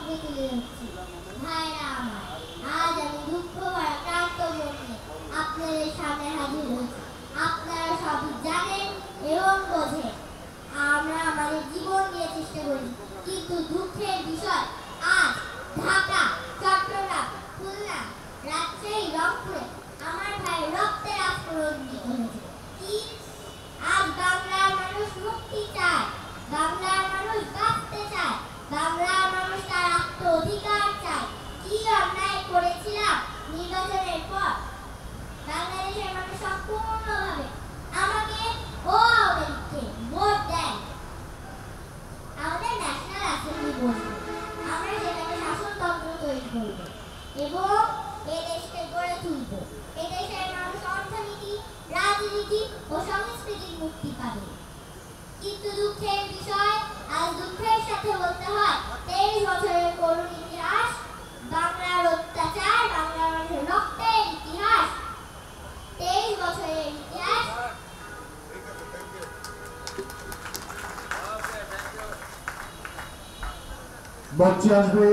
স্মরণকে তুলে ধরছি। ভাইরা আমার, আজ আমি দুঃখ ভরা ক্লান্ত মনে আপনাদের সামনে হাজির হয়েছি। আপনারা সবই জানেন এবং বোঝেন। আমরা আমাদের জীবন দিয়ে চেষ্টা করি, কিন্তু দুঃখের বিষয় আজ ঢাকা, চট্টগ্রাম, খুলনা, রাজশাহী, রংপুরে আমার ভাই রক্তের আস্ফোরণ হয়েছে। কি আজ বাংলার মানুষ মুক্তি চায়, বাংলার মানুষ বাঁচতে চায়, বাংলার মানুষ তার আত্ম অধিকার চায়। কি অন্যায় করেছিলাম নির্বাচনের পর? বাংলাদেশের মানুষ সম্পূর্ণভাবে আমাকে ও আওয়ামী লীগকে ভোট দেয়। আমাদের ন্যাশনাল অ্যাসেম্বলি বসবে, আমরা সেখানে শাসনতন্ত্র তৈরি করব এবং এই দেশকে গড়ে তুলব। এই দেশের মানুষ অর্থনীতি, রাজনীতি ও সংস্কৃতির মুক্তি পাবে। কিন্তু দুঃখের বিষয়, আজ দুঃখের সাথে বলতে হয় 23 বছরের করুণ ইতিহাস, বাংলার অত্যাচার, বাংলার মানুষের রক্তের ইতিহাস, 23 বছরের ইতিহাস। মঞ্চে আসবে